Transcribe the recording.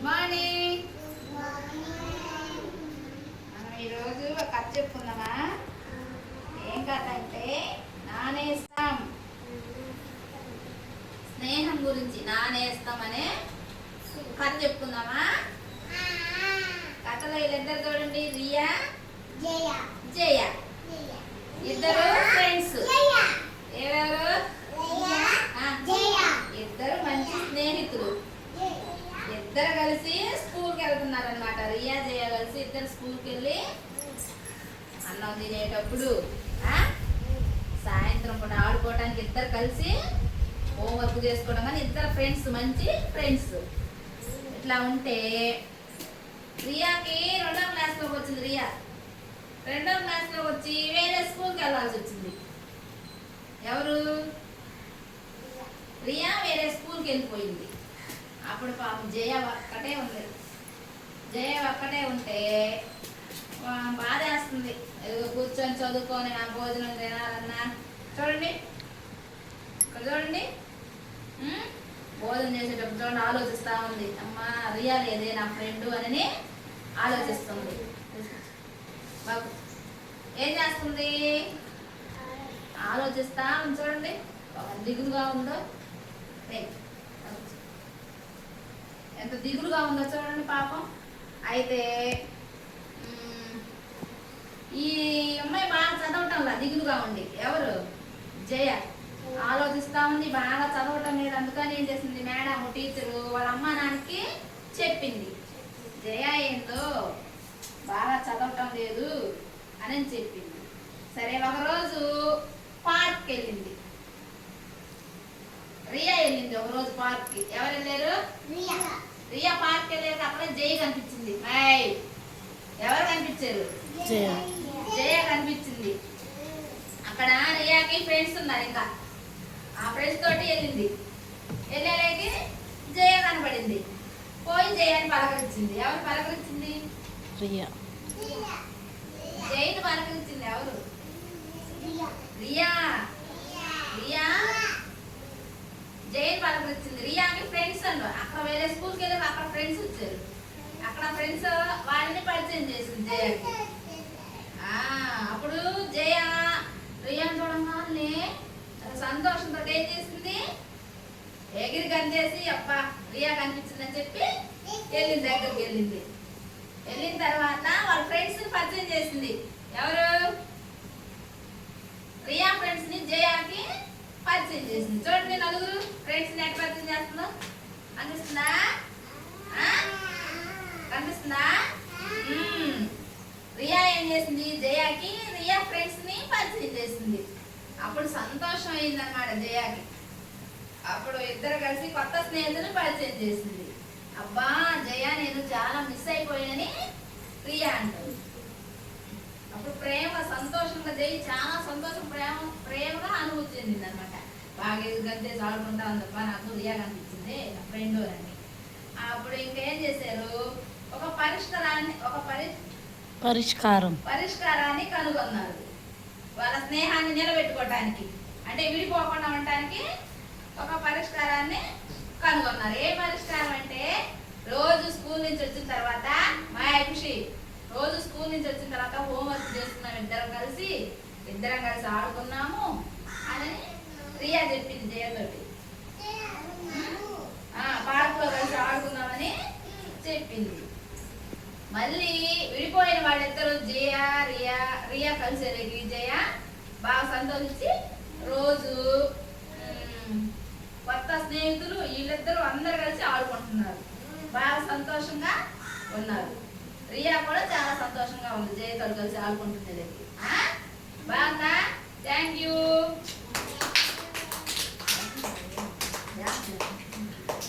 Good morning. మనం ఈరోజు ఒక కథ చెప్పుకుందామా? ఏం కథ అంటే నానేస్తాం, స్నేహం గురించి నానేస్తాం అనే కథ చెప్పుకుందామా? కథలో వీళ్ళిద్దరు చూడండి, రియా జయ. ఇద్దరు ఫ్రెండ్స్. ఎవరు? ఇద్దరు మంచి స్నేహితులు. ఇద్దరు కలిసి స్కూల్కి వెళ్తున్నారు అనమాట. రియా జయ కలిసి ఇద్దరు స్కూల్కి వెళ్ళి అన్నం తినేటప్పుడు సాయంత్రం పూట ఆడుకోవడానికి ఇద్దరు కలిసి హోంవర్క్ చేసుకోవడం. కానీ ఇద్దరు ఫ్రెండ్స్, మంచి ఫ్రెండ్స్. ఇట్లా ఉంటే రియాకి 2వ క్లాస్లోకి వచ్చింది. రియా 2వ క్లాస్లోకి వచ్చి వేరే స్కూల్కి వెళ్ళాల్సి వచ్చింది. ఎవరు? రియా వేరే స్కూల్కి వెళ్ళిపోయింది. అప్పుడు పాపం జయ ఒక్కటే ఉంది. జయ ఒక్కటే ఉంటే బాధేస్తుంది. ఏదో కూర్చొని చదువుకొని ఆ భోజనం తినాలన్నా చూడండి, ఇక్కడ చూడండి, భోజనం చేసేటప్పుడు చూడండి ఆలోచిస్తూ ఉంది. అమ్మా రియా లేదే నా ఫ్రెండ్ అని ఆలోచిస్తుంది. బాబు ఏం చేస్తుంది? ఆలోచిస్తా ఉంది. చూడండి దిగులుగా ఉందో, ఎంత దిగులుగా ఉందో చూడండి పాపం. అయితే ఈ అమ్మాయి బాగా చదవటంలా దిగులుగా ఉంది. ఎవరు? జయ ఆలోచిస్తా ఉంది, బాగా చదవటం లేదు. అందుకని ఏం చేసింది మేడం టీచరు వాళ్ళ అమ్మ నాన్నకి చెప్పింది, జయ ఏందో బాగా చదవటం లేదు అని చెప్పింది. సరే ఒకరోజు పార్క్కి వెళ్ళింది. రియా వెళ్ళింది ఒకరోజు పార్క్కి. ఎవరు వెళ్ళారు? రియా పార్క్కి వెళ్ళారు. అక్కడ జయ కనిపించింది. ఎవరు కనిపించారు? జయ కనిపించింది. అక్కడ రియాకి ఫ్రెండ్స్ ఉన్నారు. ఇంకా ఆ ఫ్రెండ్స్ తోటి వెళ్ళింది. వెళ్ళేకి జయ కనబడింది. పోయి జయని పలకరించింది. ఎవరు పలకరించింది? రియా. జయని పలకరించింది. ఎవరు? రియా. రియా జైన్ పలకరించింది. రియాకి ఫ్రెండ్స్ అన్న అక్కడ వేరే స్కూల్కి వెళ్ళి అక్కడ ఫ్రెండ్స్ వచ్చారు. అక్కడ ఫ్రెండ్స్ వాళ్ళని పరిచయం చేసింది జయకి. అప్పుడు జయ రియాని చూడంగానే సంతోషంతో ఏం చేసింది, ఎగిరి గంతేసి అబ్బా రియా కనిపించిందని చెప్పి వెళ్ళింది. దగ్గరికి వెళ్ళింది. వెళ్ళిన తర్వాత వాళ్ళ ఫ్రెండ్స్ పరిచయం చేసింది. ఎవరు? రియా ఫ్రెండ్స్ ని జయాకి పరిచయం చేసింది. చూడండి నలుగురు ఫ్రెండ్స్ ని ఎట్లా పరిచయం చేస్తుందో అనిపిస్తుందా? కనిపిస్తుందా? రియా ఏం చేసింది, జయాకి రియా ఫ్రెండ్స్ ని పరిచయం చేసింది. అప్పుడు సంతోషం అయిందన్నమాట జయాకి. అప్పుడు ఇద్దరు కలిసి కొత్త స్నేహితులను పరిచయం చేసింది. అబ్బా జయ నేను చాలా మిస్ అయిపోయానని రియా అంటుంది. అప్పుడు ప్రేమ సంతోషంగా జై చాలా సంతోషం ప్రేమగా అనుభూతి చెందింది అనమాట. బాగా ఎదుగంతే చాలుకుంటా ఉందబ్బా నాకు రియా కనిపించింది నా ఫ్రెండ్ అని. అప్పుడు ఇంకేం చేశారు, ఒక పరిష్కారాన్ని కనుగొన్నారు. వాళ్ళ స్నేహాన్ని నిలబెట్టుకోవటానికి, అంటే విడిపోకుండా ఉండటానికి ఒక పరిష్కారాన్ని కనుగొన్నారు. ఏ పరిష్కారం అంటే రోజు స్కూల్ నుంచి వచ్చిన తర్వాత రోజు స్కూల్ నుంచి వచ్చిన తర్వాత హోంవర్క్ చేస్తున్నాం ఇద్దరం కలిసి ఆడుకున్నాము అని రియా చెప్పింది జయతోటి. పార్క్లో కలిసి ఆడుకున్నామని చెప్పింది. మళ్ళీ విడిపోయిన వాళ్ళిద్దరు రియా కలిసేరేకి జయ బాగా సంతోషించి రోజు కొత్త స్నేహితులు వీళ్ళిద్దరూ అందరు కలిసి ఆడుకుంటున్నారు. బాగా సంతోషంగా ఉన్నారు. రియా కూడా చాలా సంతోషంగా ఉంది జయతో కలిసి ఆడుకుంటున్నది. బాగుందా? Thank you.